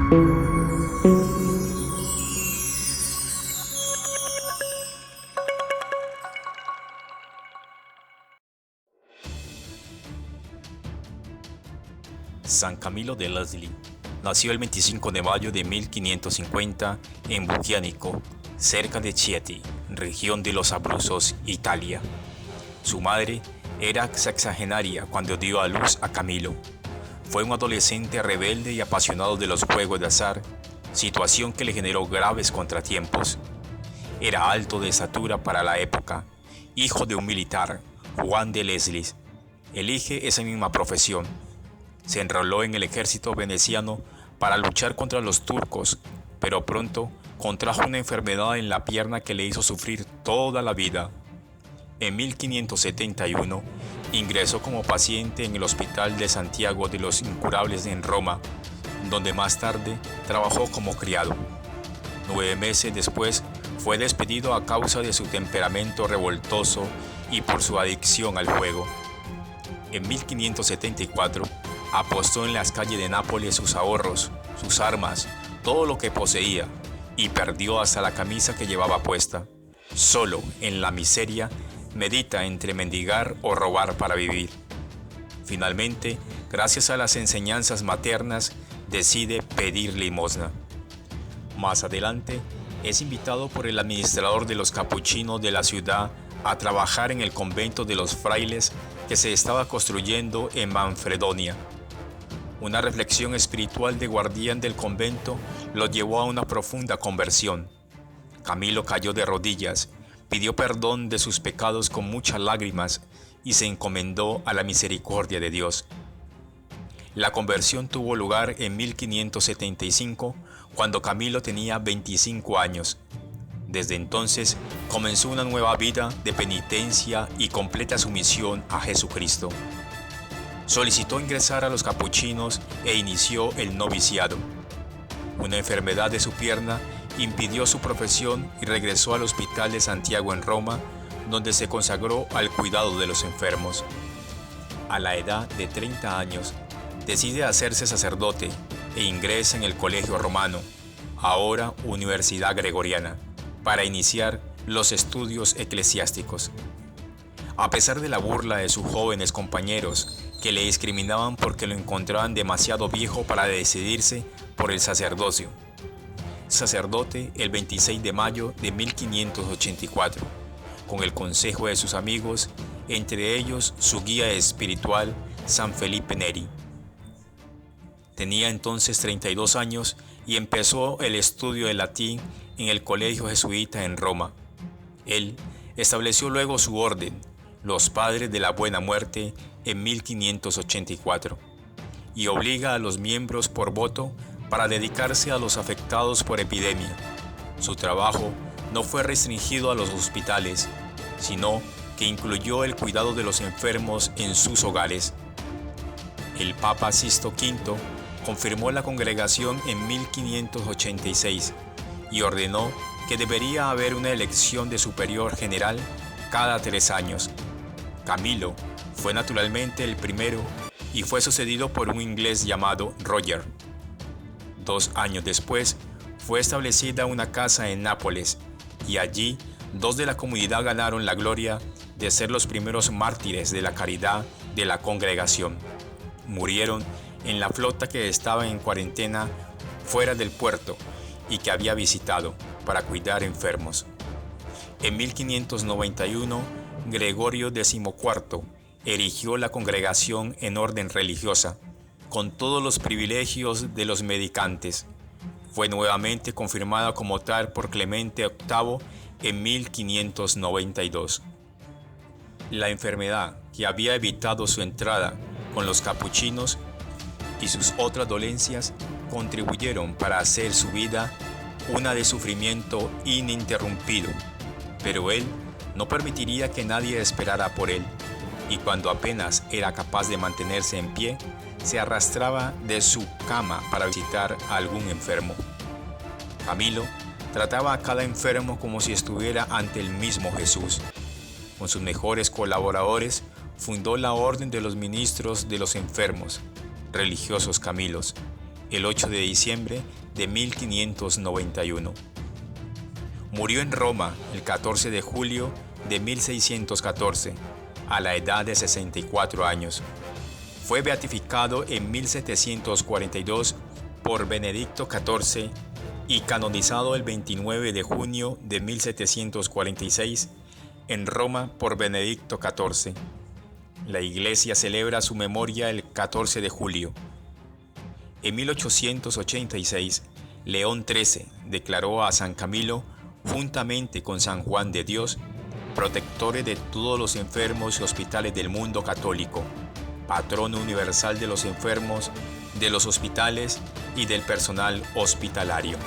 San Camilo de Leslie nació el 25 de mayo de 1550 en Buglianico, cerca de Chieti, región de los Abruzos, Italia. Su madre era sexagenaria cuando dio a luz a Camilo. Fue un adolescente rebelde y apasionado de los juegos de azar, situación que le generó graves contratiempos. Era alto de estatura para la época, hijo de un militar, Juan de Leslie. Elige esa misma profesión. Se enroló en el ejército veneciano para luchar contra los turcos, pero pronto contrajo una enfermedad en la pierna que le hizo sufrir toda la vida. En 1571 ingresó como paciente en el Hospital de Santiago de los Incurables en Roma, donde más tarde trabajó como criado. 9 meses después fue despedido a causa de su temperamento revoltoso y por su adicción al juego. En 1574 apostó en las calles de Nápoles sus ahorros, sus armas, todo lo que poseía, y perdió hasta la camisa que llevaba puesta. Solo en la miseria medita entre mendigar o robar para vivir. Finalmente, gracias a las enseñanzas maternas, decide pedir limosna. Más adelante, es invitado por el administrador de los capuchinos de la ciudad a trabajar en el convento de los frailes que se estaba construyendo en Manfredonia. Una reflexión espiritual de guardián del convento lo llevó a una profunda conversión. Camilo cayó de rodillas, pidió perdón de sus pecados con muchas lágrimas y se encomendó a la misericordia de Dios. La conversión tuvo lugar en 1575, cuando Camilo tenía 25 años. Desde entonces comenzó una nueva vida de penitencia y completa sumisión a Jesucristo. Solicitó ingresar a los capuchinos e inició el noviciado. Una enfermedad de su pierna impidió su profesión y regresó al Hospital de Santiago en Roma, donde se consagró al cuidado de los enfermos. A la edad de 30 años, decide hacerse sacerdote e ingresa en el Colegio Romano, ahora Universidad Gregoriana, para iniciar los estudios eclesiásticos. A pesar de la burla de sus jóvenes compañeros, que le discriminaban porque lo encontraban demasiado viejo para decidirse por el sacerdocio. Sacerdote el 26 de mayo de 1584, con el consejo de sus amigos, entre ellos su guía espiritual, San Felipe Neri. Tenía entonces 32 años y empezó el estudio de latín en el Colegio Jesuita en Roma. Él estableció luego su orden, los Padres de la Buena Muerte, en 1584, y obliga a los miembros por voto para dedicarse a los afectados por epidemia. Su trabajo no fue restringido a los hospitales, sino que incluyó el cuidado de los enfermos en sus hogares. El Papa Sisto V confirmó la congregación en 1586 y ordenó que debería haber una elección de superior general cada 3 años. Camilo fue naturalmente el primero y fue sucedido por un inglés llamado Roger. 2 años después, fue establecida una casa en Nápoles y allí 2 de la comunidad ganaron la gloria de ser los primeros mártires de la caridad de la congregación. Murieron en la flota que estaba en cuarentena fuera del puerto y que había visitado para cuidar enfermos. En 1591, Gregorio XIV erigió la congregación en orden religiosa, con todos los privilegios de los mendicantes. Fue nuevamente confirmada como tal por Clemente VIII en 1592. La enfermedad que había evitado su entrada con los capuchinos y sus otras dolencias contribuyeron para hacer su vida una de sufrimiento ininterrumpido, pero él no permitiría que nadie esperara por él, y cuando apenas era capaz de mantenerse en pie, se arrastraba de su cama para visitar a algún enfermo. Camilo trataba a cada enfermo como si estuviera ante el mismo Jesús. Con sus mejores colaboradores, fundó la Orden de los Ministros de los Enfermos, religiosos Camilos, el 8 de diciembre de 1591. Murió en Roma el 14 de julio de 1614, a la edad de 64 años. Fue beatificado en 1742 por Benedicto XIV y canonizado el 29 de junio de 1746 en Roma por Benedicto XIV. La Iglesia celebra su memoria el 14 de julio. En 1886, León XIII declaró a San Camilo, juntamente con San Juan de Dios, protectores de todos los enfermos y hospitales del mundo católico, patrono universal de los enfermos, de los hospitales y del personal hospitalario.